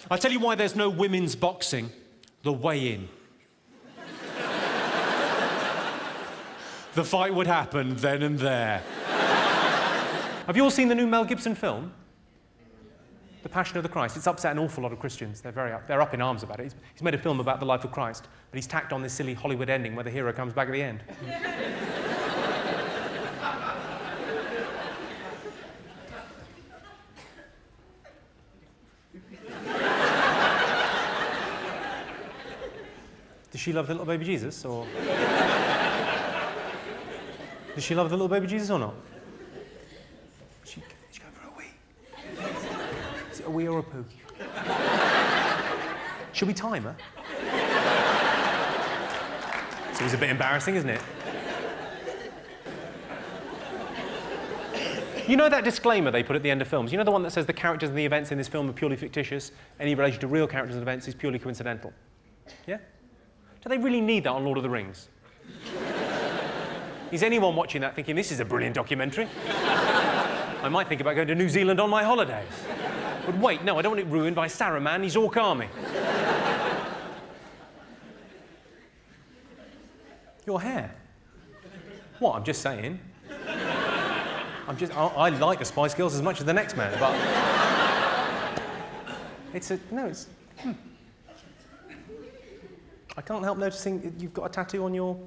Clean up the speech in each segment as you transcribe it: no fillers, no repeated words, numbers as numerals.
I tell you why there's no women's boxing. The weigh-in. The fight would happen then and there. Have you all seen the new Mel Gibson film? The Passion of the Christ. It's upset an awful lot of Christians. They're up in arms about it. He's made a film about the life of Christ, but he's tacked on this silly Hollywood ending where the hero comes back at the end. Does she love the little baby Jesus, or... Does she love the little baby Jesus or not? She go for a wee. Is it a wee or a poo? Should we time her? It's always a bit embarrassing, isn't it? You know that disclaimer they put at the end of films? You know the one that says the characters and the events in this film are purely fictitious, any relation to real characters and events is purely coincidental? Yeah? Do they really need that on Lord of the Rings? Is anyone watching that thinking, this is a brilliant documentary? I might think about going to New Zealand on my holidays. But wait, no, I don't want it ruined by Saruman, he's Orc Army. Your hair? What, I'm just saying. I like the Spice Girls as much as the next man, but... I can't help noticing you've got a tattoo on your...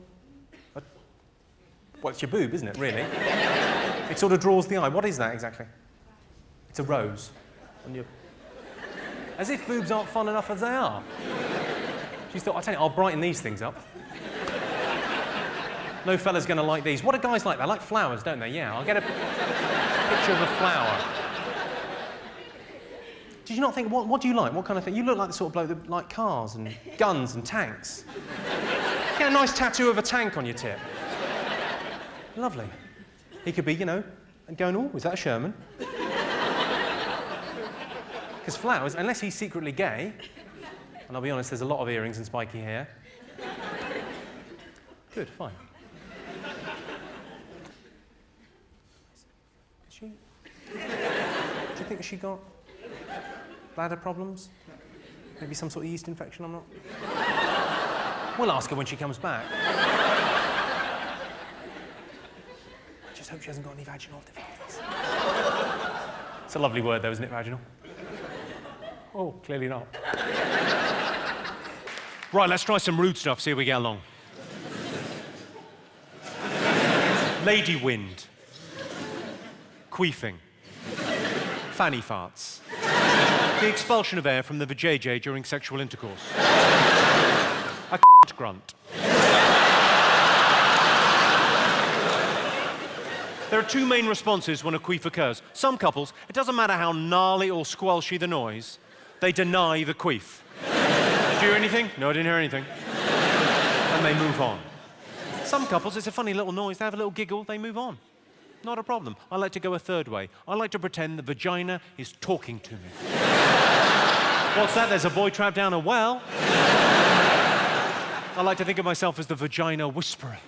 Well, it's your boob, isn't it, really? It sort of draws the eye. What is that, exactly? It's a rose on your... As if boobs aren't fun enough as they are. She's thought, I'll tell you, I'll brighten these things up. No fella's going to like these. What do guys like? They like flowers, don't they? Yeah, I'll get a picture of a flower. Did you not think, what do you like? What kind of thing? You look like the sort of bloke that like cars and guns and tanks. Get a nice tattoo of a tank on your tip. Lovely. He could be, you know, and going, oh, is that a Sherman? Because flowers, unless he's secretly gay, and I'll be honest, there's a lot of earrings and spiky hair. Good, fine. Is she? Do you think she got bladder problems? Maybe some sort of yeast infection, I'm not... We'll ask her when she comes back. I just hope she hasn't got any vaginal difficulties. It's a lovely word, though, isn't it, vaginal? Oh, clearly not. Right, let's try some rude stuff, see how we get along. Lady wind. Queefing. Fanny farts. The expulsion of air from the vajayjay during sexual intercourse. A grunt. There are two main responses when a queef occurs. Some couples, it doesn't matter how gnarly or squelchy the noise, they deny the queef. Did you hear anything? No, I didn't hear anything. And they move on. Some couples, it's a funny little noise, they have a little giggle, they move on. Not a problem. I like to go a third way. I like to pretend the vagina is talking to me. What's that? There's a boy trapped down a well. I like to think of myself as the vagina whisperer.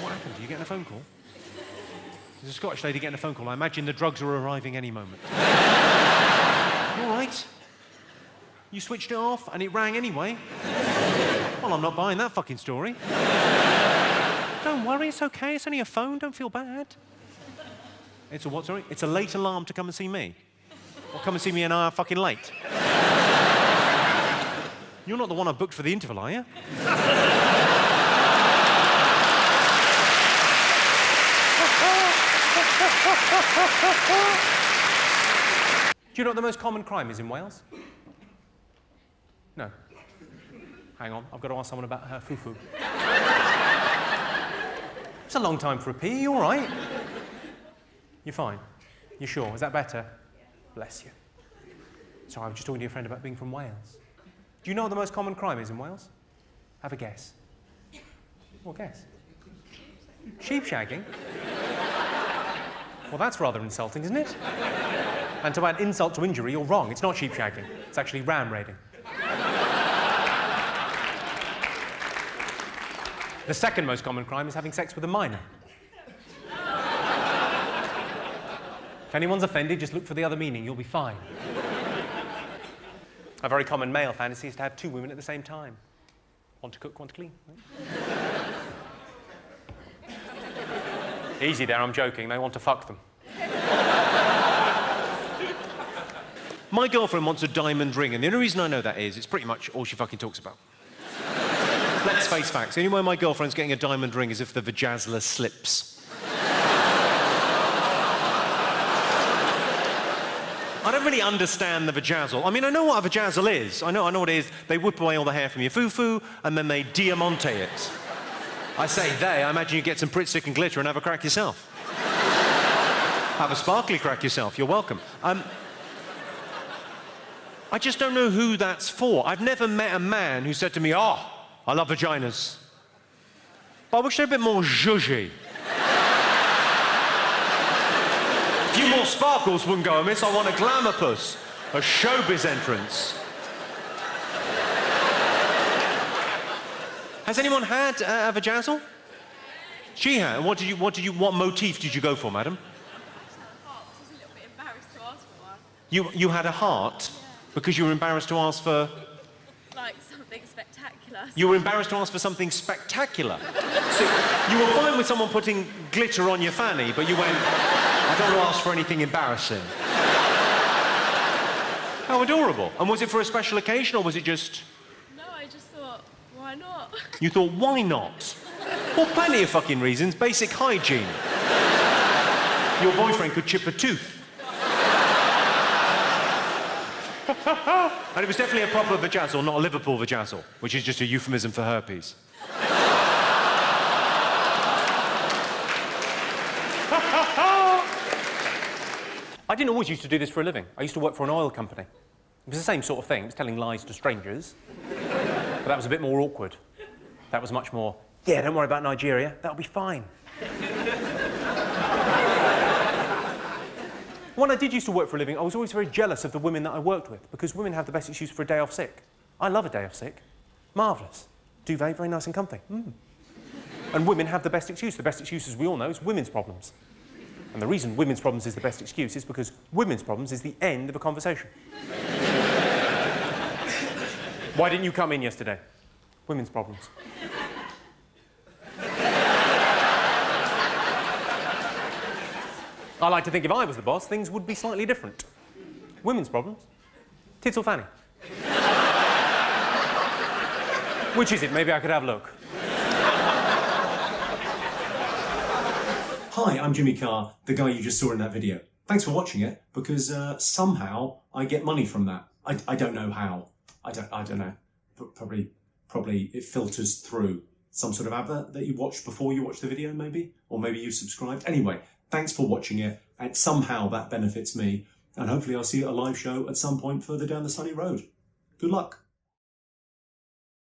What happened? Are you getting a phone call? There's a Scottish lady getting a phone call. I imagine the drugs are arriving any moment. All right. You switched it off and it rang anyway. Well, I'm not buying that fucking story. Don't worry, it's okay. It's only a phone. Don't feel bad. It's a what, sorry? It's a late alarm to come and see me. Or come and see me an hour fucking late. You're not the one I booked for the interval, are you? Do you know what the most common crime is in Wales? No. Hang on, I've got to ask someone about her foo-foo. It's a long time for a pee, you all right? You're fine? You sure? Is that better? Bless you. Sorry, I was just talking to your friend about being from Wales. Do you know what the most common crime is in Wales? Have a guess. What guess? Sheep shagging? Well, that's rather insulting, isn't it? And to add insult to injury, you're wrong. It's not sheep shagging. It's actually ram raiding. The second most common crime is having sex with a minor. If anyone's offended, just look for the other meaning. You'll be fine. A very common male fantasy is to have two women at the same time. One to cook, one to clean. Easy there, I'm joking. They want to fuck them. My girlfriend wants a diamond ring, and the only reason I know that is it's pretty much all she fucking talks about. Let's face facts. The only way my girlfriend's getting a diamond ring is if the Vajazzle slips. I don't really understand the Vajazzle. I mean, I know what a Vajazzle is. I know what it is. They whip away all the hair from your foo-foo, and then they diamante it. I say they, I imagine you get some Pritt stick and glitter and have a crack yourself. Have a sparkly crack yourself. You're welcome. I just don't know who that's for. I've never met a man who said to me, "Oh, I love vaginas. But I wish they're a bit more zhuzhy. A few more sparkles wouldn't go amiss. I want a glamour puss, a showbiz entrance." Has anyone had a Vajazzle? She had. What motif did you go for, madam? I was a little bit embarrassed to ask for one. You had a heart? Yeah. Because you were embarrassed to ask for... Like something spectacular. You were embarrassed to ask for something spectacular. So you were fine with someone putting glitter on your fanny, but you went, "I don't want to ask for anything embarrassing." How adorable. And was it for a special occasion, or was it just... No, I just thought, why not? You thought, why not? Well, plenty of fucking reasons. Basic hygiene. Your boyfriend could chip a tooth. And it was definitely a proper Vajazzle, not a Liverpool Vajazzle, which is just a euphemism for herpes. I didn't always used to do this for a living. I used to work for an oil company. It was the same sort of thing. It was telling lies to strangers. But that was a bit more awkward. That was much more, "Yeah, don't worry about Nigeria. That'll be fine." When I did used to work for a living, I was always very jealous of the women that I worked with, because women have the best excuse for a day off sick. I love a day off sick. Marvellous. Duvet, very nice and comfy. And women have the best excuse. The best excuse, as we all know, is women's problems. And the reason women's problems is the best excuse is because women's problems is the end of a conversation. Why didn't you come in yesterday? Women's problems. I like to think if I was the boss, things would be slightly different. Women's problems? Tits or fanny? Which is it? Maybe I could have a look. Hi, I'm Jimmy Carr, the guy you just saw in that video. Thanks for watching it, because somehow I get money from that. I don't know how. I don't know. But probably it filters through some sort of advert that you watched before you watched the video, maybe? Or maybe you subscribed. Anyway, thanks for watching it, and somehow that benefits me, and hopefully I'll see you at a live show at some point further down the sunny road. Good luck.